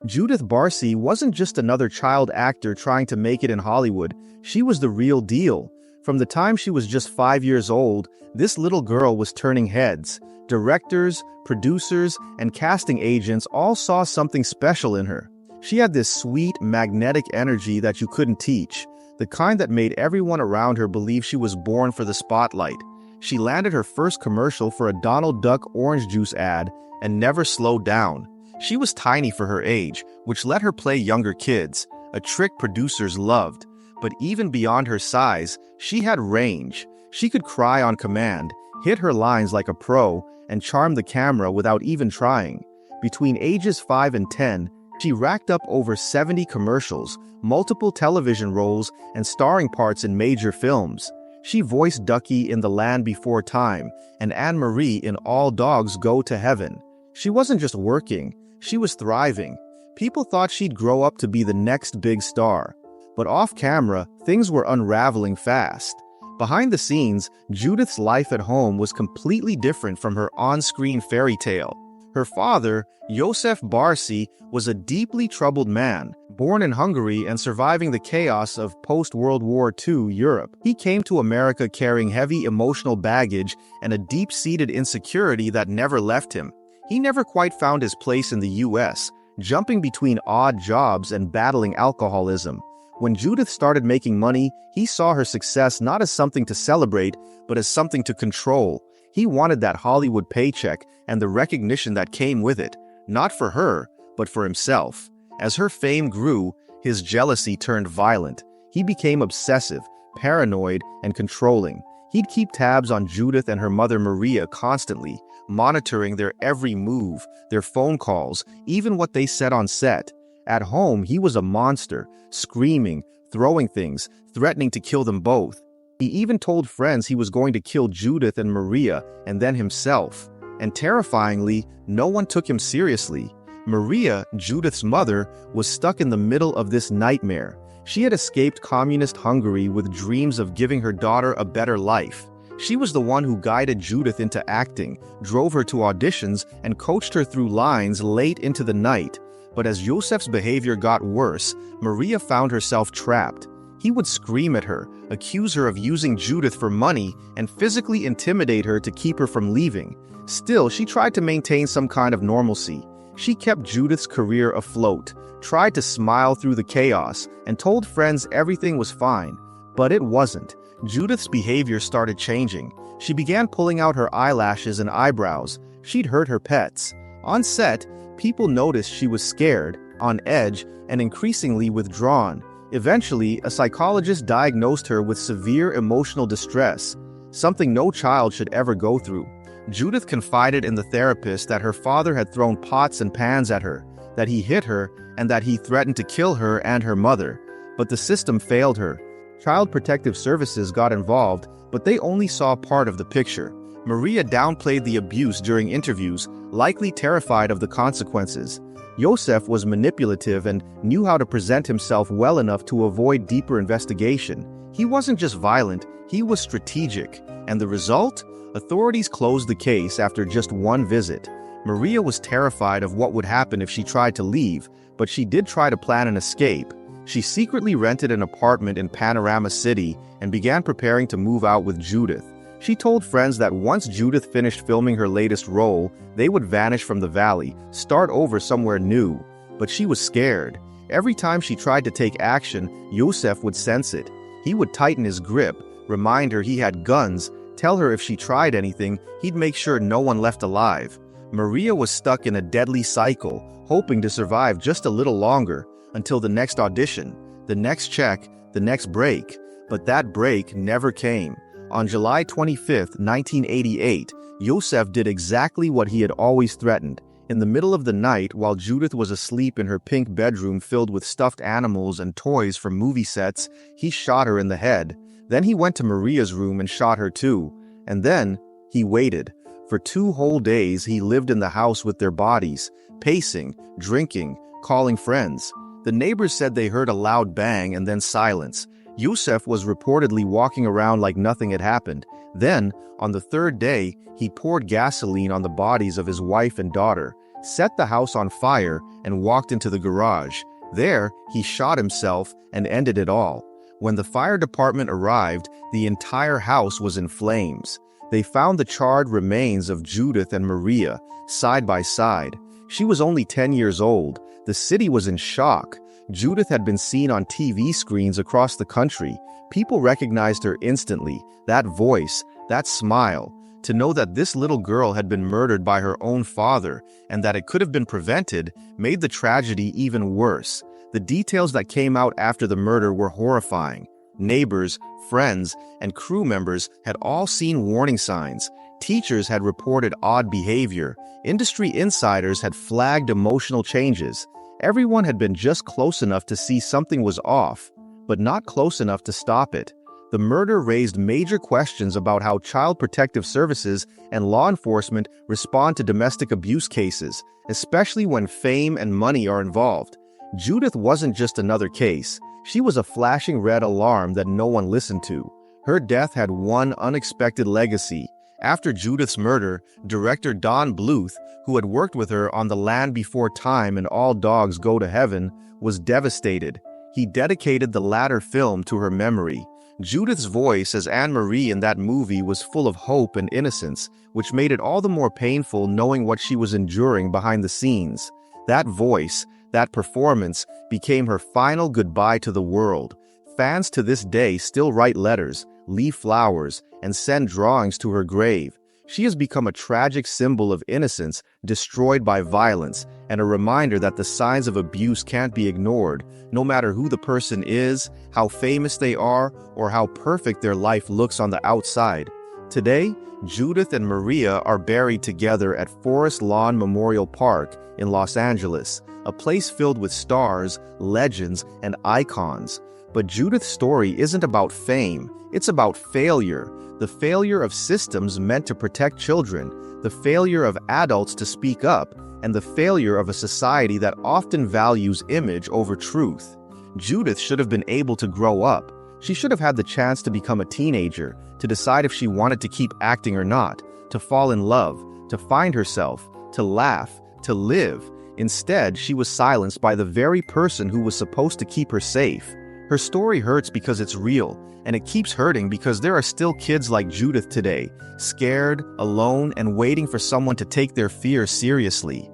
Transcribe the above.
Judith Barsi wasn't just another child actor trying to make it in Hollywood. She was the real deal. From the time she was just 5 years old, this little girl was turning heads. Directors, producers, and casting agents all saw something special in her. She had this sweet, magnetic energy that you couldn't teach, the kind that made everyone around her believe she was born for the spotlight. She landed her first commercial for a Donald Duck orange juice ad and never slowed down. She was tiny for her age, which let her play younger kids, a trick producers loved. But even beyond her size, she had range. She could cry on command, hit her lines like a pro, and charm the camera without even trying. Between ages 5 and 10, she racked up over 70 commercials, multiple television roles, and starring parts in major films. She voiced Ducky in The Land Before Time and Anne-Marie in All Dogs Go to Heaven. She wasn't just working, she was thriving. People thought she'd grow up to be the next big star. But off-camera, things were unraveling fast. Behind the scenes, Judith's life at home was completely different from her on-screen fairy tale. Her father, Judith Barsi, was a deeply troubled man, born in Hungary and surviving the chaos of post-World War II Europe. He came to America carrying heavy emotional baggage and a deep-seated insecurity that never left him. He never quite found his place in the U.S., jumping between odd jobs and battling alcoholism. When Judith started making money, he saw her success not as something to celebrate, but as something to control. He wanted that Hollywood paycheck and the recognition that came with it, not for her, but for himself. As her fame grew, his jealousy turned violent. He became obsessive, paranoid, and controlling. He'd keep tabs on Judith and her mother Maria constantly, monitoring their every move, their phone calls, even what they said on set. At home, he was a monster, screaming, throwing things, threatening to kill them both. He even told friends he was going to kill Judith and Maria, and then himself. And terrifyingly, no one took him seriously. Maria, Judith's mother, was stuck in the middle of this nightmare. She had escaped communist Hungary with dreams of giving her daughter a better life. She was the one who guided Judith into acting, drove her to auditions, and coached her through lines late into the night. But as Joseph's behavior got worse, Maria found herself trapped. He would scream at her, accuse her of using Judith for money, and physically intimidate her to keep her from leaving. Still, she tried to maintain some kind of normalcy. She kept Judith's career afloat, tried to smile through the chaos, and told friends everything was fine. But it wasn't. Judith's behavior started changing. She began pulling out her eyelashes and eyebrows. She'd hurt her pets. On set, people noticed she was scared, on edge, and increasingly withdrawn. Eventually, a psychologist diagnosed her with severe emotional distress, something no child should ever go through. Judith confided in the therapist that her father had thrown pots and pans at her, that he hit her, and that he threatened to kill her and her mother. But the system failed her. Child Protective Services got involved, but they only saw part of the picture. Maria downplayed the abuse during interviews, likely terrified of the consequences. Joseph was manipulative and knew how to present himself well enough to avoid deeper investigation. He wasn't just violent, he was strategic. And the result? Authorities closed the case after just one visit. Maria was terrified of what would happen if she tried to leave, but she did try to plan an escape. She secretly rented an apartment in Panorama City and began preparing to move out with Judith. She told friends that once Judith finished filming her latest role, they would vanish from the valley, start over somewhere new. But she was scared. Every time she tried to take action, Joseph would sense it. He would tighten his grip, remind her he had guns, tell her if she tried anything, he'd make sure no one left alive. Maria was stuck in a deadly cycle, hoping to survive just a little longer, until the next audition, the next check, the next break. But that break never came. On July 25, 1988, Joseph did exactly what he had always threatened. In the middle of the night, while Judith was asleep in her pink bedroom filled with stuffed animals and toys from movie sets, he shot her in the head. Then he went to Maria's room and shot her too. And then, he waited. For 2 whole days, he lived in the house with their bodies, pacing, drinking, calling friends. The neighbors said they heard a loud bang and then silence. Joseph was reportedly walking around like nothing had happened. Then, on the 3rd day, he poured gasoline on the bodies of his wife and daughter. set the house on fire, and walked into the garage. There, he shot himself and ended it all. When the fire department arrived, the entire house was in flames. They found the charred remains of Judith and Maria, side by side. She was only 10 years old. The city was in shock. Judith had been seen on TV screens across the country. People recognized her instantly. That voice, that smile. To know that this little girl had been murdered by her own father and that it could have been prevented made the tragedy even worse. The details that came out after the murder were horrifying. Neighbors, friends, and crew members had all seen warning signs. Teachers had reported odd behavior. Industry insiders had flagged emotional changes. Everyone had been just close enough to see something was off, but not close enough to stop it. The murder raised major questions about how Child Protective Services and law enforcement respond to domestic abuse cases, especially when fame and money are involved. Judith wasn't just another case. She was a flashing red alarm that no one listened to. Her death had one unexpected legacy. After Judith's murder, director Don Bluth, who had worked with her on The Land Before Time and All Dogs Go to Heaven, was devastated. He dedicated the latter film to her memory. Judith's voice as Anne-Marie in that movie was full of hope and innocence, which made it all the more painful knowing what she was enduring behind the scenes. That voice, that performance, became her final goodbye to the world. Fans to this day still write letters, leave flowers, and send drawings to her grave. She has become a tragic symbol of innocence destroyed by violence, and a reminder that the signs of abuse can't be ignored, no matter who the person is, how famous they are, or how perfect their life looks on the outside. Today, Judith and Maria are buried together at Forest Lawn Memorial Park in Los Angeles, a place filled with stars, legends, and icons. But Judith's story isn't about fame, it's about failure. The failure of systems meant to protect children, the failure of adults to speak up, and the failure of a society that often values image over truth. Judith should have been able to grow up. She should have had the chance to become a teenager, to decide if she wanted to keep acting or not, to fall in love, to find herself, to laugh, to live. Instead, she was silenced by the very person who was supposed to keep her safe. Her story hurts because it's real, and it keeps hurting because there are still kids like Judith today, scared, alone, and waiting for someone to take their fear seriously.